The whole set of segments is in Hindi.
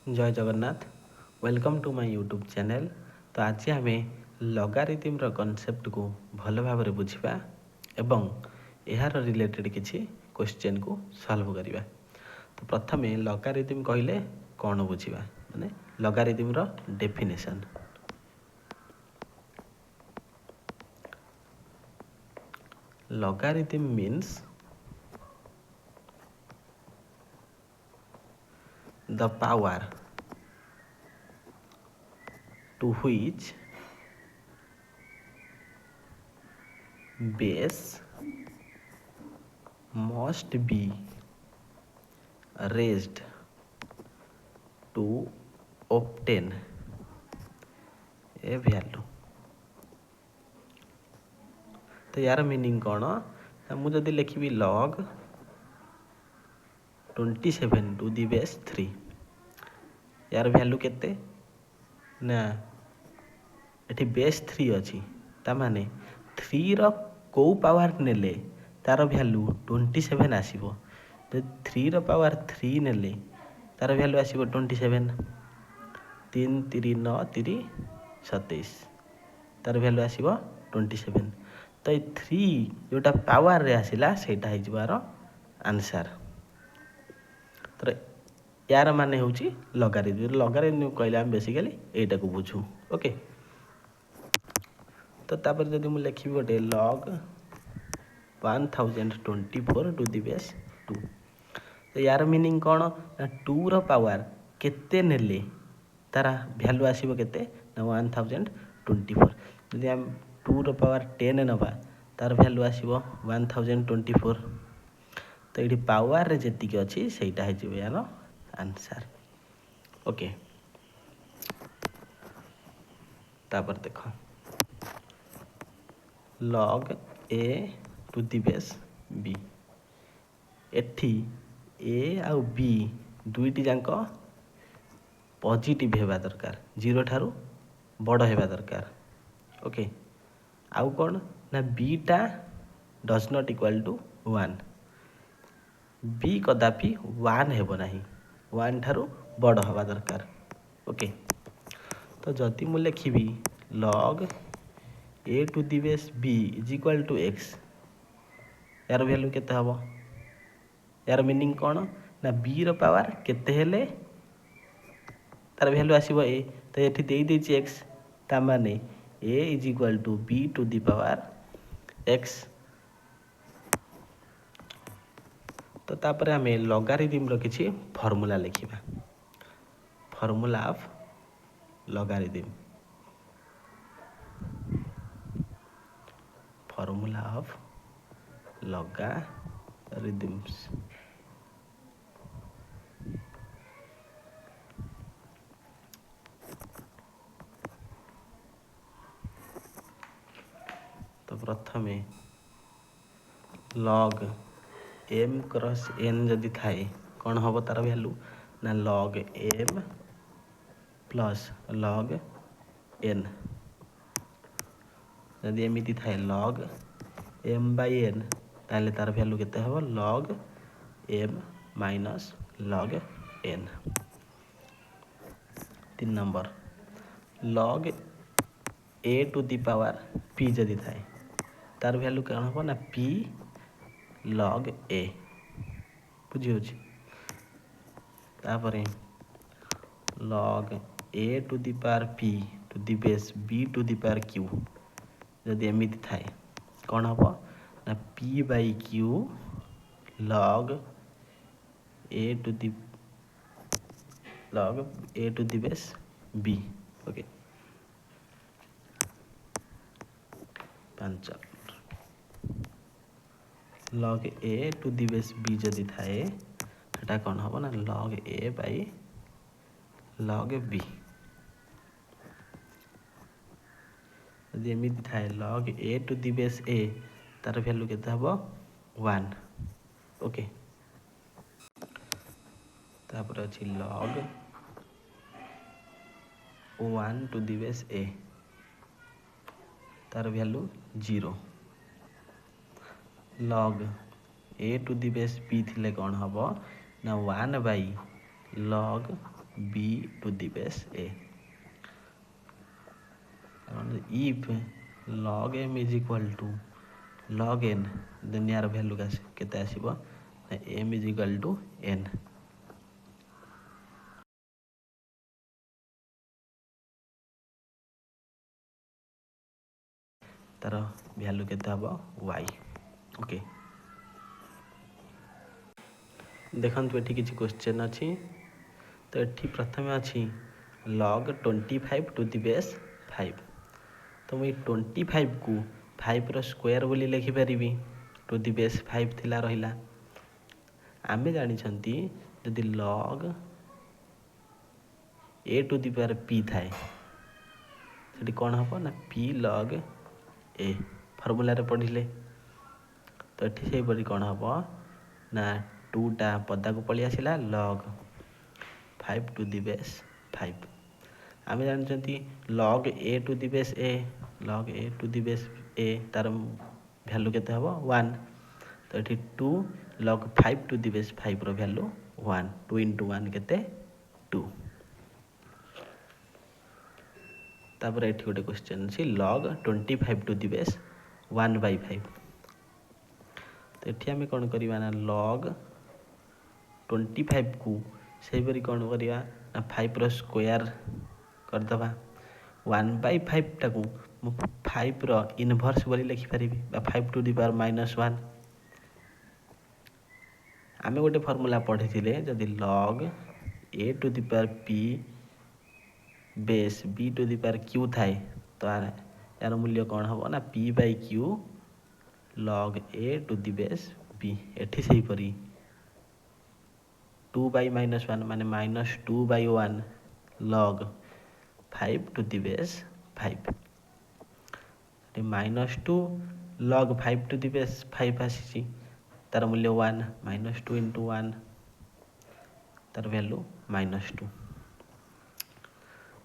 जय Jagannath. Welcome to my YouTube channel. तो आज आम लगारिथम कॉन्सेप्ट को भल भाव बुझा एवं यार रिलेटेड किसी क्वेश्चन को सॉल्व करवा। तो प्रथम लगारिथम कहले कौन बुझा माने logarithm definition. Logarithm means the power to which base must be raised to obtain a value। तो यार मीनिंग कौन मुझे लिखी log 27 टू दी बेस 3 यार वैल्यू केते ना एठी बेस 3 अच्छी ताने 3 रो को पावर नेले तार वैल्यू 27 आसीबो। तो 3 रो पावर 3 नेले तार वैल्यू आसीबो 27। 3 3 9 3 27 तार वैल्यू आसीबो 27। तो 3 जोटा पावर रे आसिला सेटा है जिवार आंसर। तो यार माने होची लगारिथम। लगारिथम कहले हम बेसिकली एटा को बुझू। ओके तो तापर जदि मु लिखी गोटे log 1024 टू दी बेस 2। तो यार मीनिंग कौन ना 2 रो पावर केते नेले तारा वैल्यू आसीबो केते ना 1024। जदि हम 2 रो पावर 10 नबा तार वैल्यू आसीबो 1024। तो ये पावर रे जेतिक अच्छी सेटा है जिवे यार आंसर। ओके तापर देख log a to the base b। एठी a आउ b दुईटी जाक पॉजिटिव हेबा दरकार, 0 ठारू बड़ हेबा दरकार। ओके आउ कौन ना b टा does not equal to 1। b कदापि 1 हेबो नाही, 1 ठारू बड़ हवा दरकार। ओके तो जदि मु लिखिबी log a to the base b is equal to x यार वैल्यू केते हबो यार मीनिंग कौन ना b रो पावर केते हेले तार वैल्यू आसीबो a। तो एठी देई देछि x ता माने a is equal to b to the power x। तो तापर हमें लगारिथम रो किछि फार्मूला लिखिबा। Formula of logarithm. Formula of logarithms. तो प्रथमे log m क्रॉस n जदि थाए कौन हम तार वैल्यू ना log m plus log n। जदि एमती थाए log m बाय n ताले तार वैल्यू केते हबो log m minus log n। 3 number log a to the power p जदि थाए तार वैल्यू कौन हम ना p log a बुझी होची। तापरे log a to the power p to the base b to the power q जदि एमती थाए कौन हम ना p by q log a to the base b। Okay 5 log a to the base b जदि थाए सेटा कौन हम ना log a by log b। जदि एमती थाए log a to the base a तार वैल्यू केते हबो 1। ओके तापर अछि log 1 to the base a तार value 0। log a to the base b थिले कौन हम ना 1 by log b to the base a. If log m is equal to log n, then यार वैल्यू केते आसीबो m is equal to n. तार वैल्यू केते हबो y. ओके देखंतु एठी किछि क्वेश्चन अछि. तो एठी प्रथम अछि log 25 to the base 5. तो मुई 25 को 5 रो स्क्वायर बोली लिखि परिबी. टू दी बेस 5 थिला रहिला. आमे जानि छंती जदि log a to the power p थाए सेठी कोन हबो ना p log a फार्मूला रे पढिले. तो एठी सेही परि कोन हबो ना 2 टा पदा को पळि आसिला log 5 टू दी बेस 5. आमे जानि छंती log a to the base a, log a to the base a तार वैल्यू केते हबो 1. तो एठी 2 log 5 टू दी बेस 5 रो वैल्यू 1. 2 into 1 केते 2. तापर एठी गोटे क्वेश्चन अछि log 25 टू दी बेस 1/5. तो एठी आमे कोन करिवा ना log 25 को सेही परि कोन करिवा ना 5 रो स्क्वायर कर दबा. 1/5 टाकू 5 रो इनवर्स बोली लिखि परिबी बा 5 टू दी पावर -1. आमे गोटे फार्मूला पढिथिले जदि log a to the power p base b to the power q थाए तो यार मूल्य कोन हबो ना p/q log a to the base b. एठी सेही परि 2/-1 माने -2/1 log 5 to the base 5. -2 log 5 to the base 5 आसी तार मूल्य 1. -2 into 1 तार वैल्यू -2.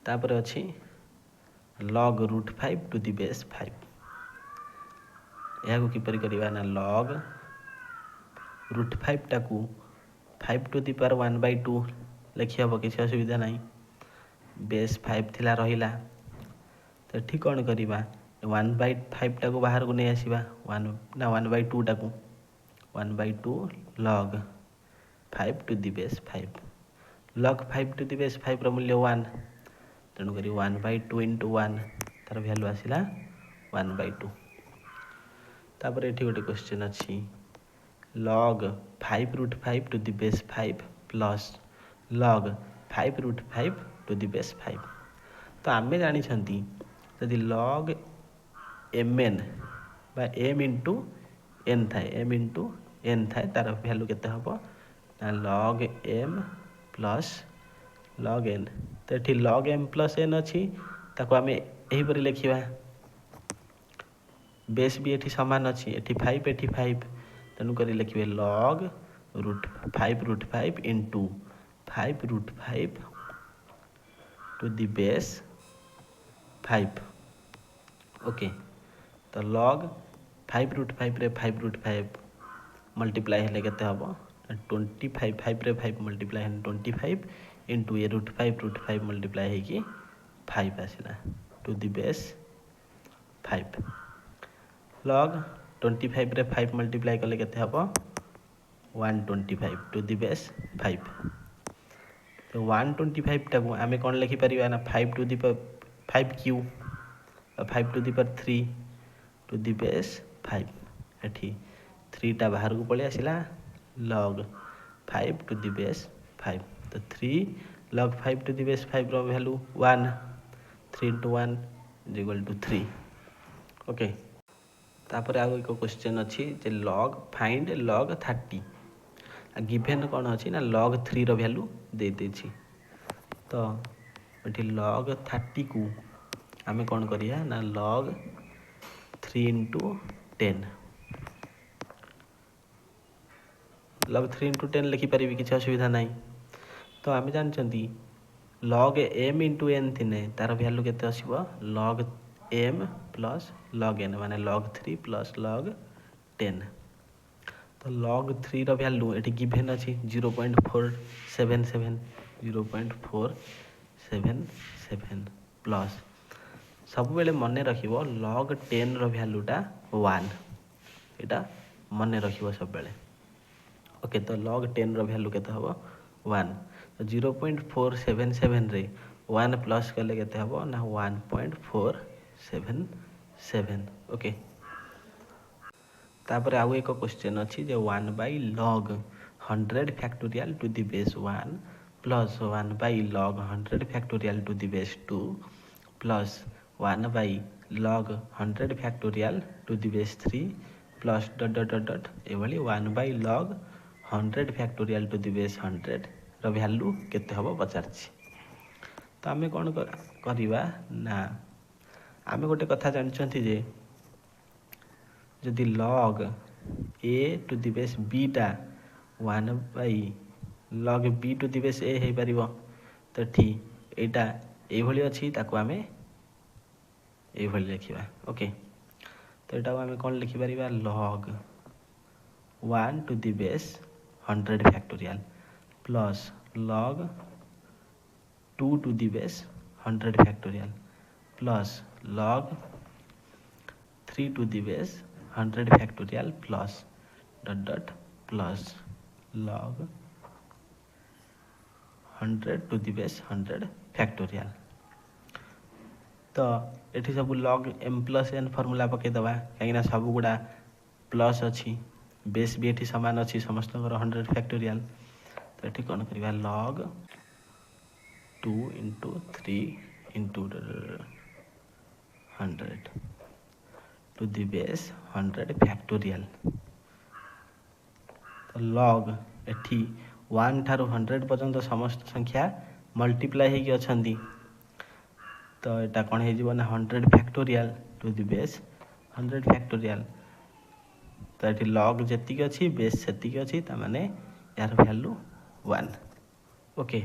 तापर अछि log √5 टू दी बेस 5. यहाँ को किपरि करिवा ना log √5 टाकू 5 टू दी पावर 1/2 लिखि हबो. किछि असुविधा नाही. बेस 5 थिला रहिला. तो एठी कोन करिवा 1/5 टाकू बाहर को नै आसीबा 1/2 टाकू 1/2 log 5 to the base 5. log 5 to the base 5 रो मूल्य 1. तेणु करी 1/2 into 1 तार वैल्यू आसिला 1/2. तापर एठी गोटे क्वेश्चन अछि log 5 to the base 5 plus log 5 to the base 5. तो आमे जानि छंती जदि log mn बा m into n थाए तार वैल्यू केते हबो ना log m plus log n. तो एठी log m प्लस n अछि ताको आमे एही परि लिखिबा. बेस भी एठी समान अछि. एठी 5 एठी 5 तेणु करी लिखिबे log √5 into 5 to the base 5. Okay तो log 5 रे 5 मल्टीप्लाई हेले केते हबो 25. 5 रे 5 मल्टीप्लाई हेले 25 into ए √5 मल्टीप्लाई हेकी 5 आसिला टू दी बेस 5. log 25 रे 5 मल्टीप्लाई कले केते हबो 125 टू दी बेस 5. तो 125 टाकू आमे कोन लिखि परिबा ना 5 to the power 5q 5 to the power 3 to the base 5. एठी 3 टा बाहर को पळे आसिला log 5 टू दी बेस 5. तो 3 log 5 टू दी बेस 5 रो value 1. 3 into 1 is equal to 3. Okay तापर आगो एक क्वेश्चन अछि जे फाइंड log 30. गिवन कोन अछि ना log 3 रो वैल्यू दे देछि. तो एठी log 30 को आमे कोन करिया ना log 3 into 10 log 3 into 10 लिखि परिबी. किछि असुविधा नाही. तो आमे जान छंती log m into n थिने तार वैल्यू केते आसीबो log m plus log n माने log 3 प्लस log 10. तो log 3 रो वैल्यू एठी गिवन अछि 0.477 0.477 प्लस सब बेले मन रखिबो log 10 रो वैल्यूटा 1 एटा मन रखिबो सब बेले ओके। तो log 10 रो वैल्यू केते हबो 1 तो 0.477 रे 1 प्लस कले केते हबो ना 1.477 ओके। तापर आउ एक क्वेश्चन अच्छी जे 1 by log 100 factorial to the base 1 plus 1 by log 100 factorial to the base 2 plus 1 by log 100 factorial to the base 3 plus dot dot dot dot एभली 1 by log 100 factorial to the base 100 रो वैल्यू केते हबो पचारछि। तो आमे कोन करिवा ना आमे गोटे कथा जानछंती जे जदि log a to the base b टा 1 by log b to the base a हे परिबो तो ठीक एटा एभली अछि ताको आमे एभली लिखिबा ओके। तो एटा आमे कोन लिखि परिबा log 1 to the base 100 factorial plus log 2 to the base 100 factorial plus log 3 to the base 100 factorial plus dot dot plus log 100 to the base 100 factorial. तो एठी सब log m plus n formula पके दबा कहीं सब गुड़ा प्लस अच्छी बेस भी एठी समान अच्छी समस्त 100 फैक्टोरियल। तो एठी कौन करिबा log 2 into 3 into 100 to the base 100 factorial. तो log एठी 1 ठारू 100 पर्यंत समस्त संख्या मल्टीप्लाई हेकी अछंदी तो एटा कौन हे जीवो ना 100 factorial to the base 100 factorial. तो एठी log जेतिक अछि बेस सेतिक अछि त माने यार वैल्यू 1 ओके।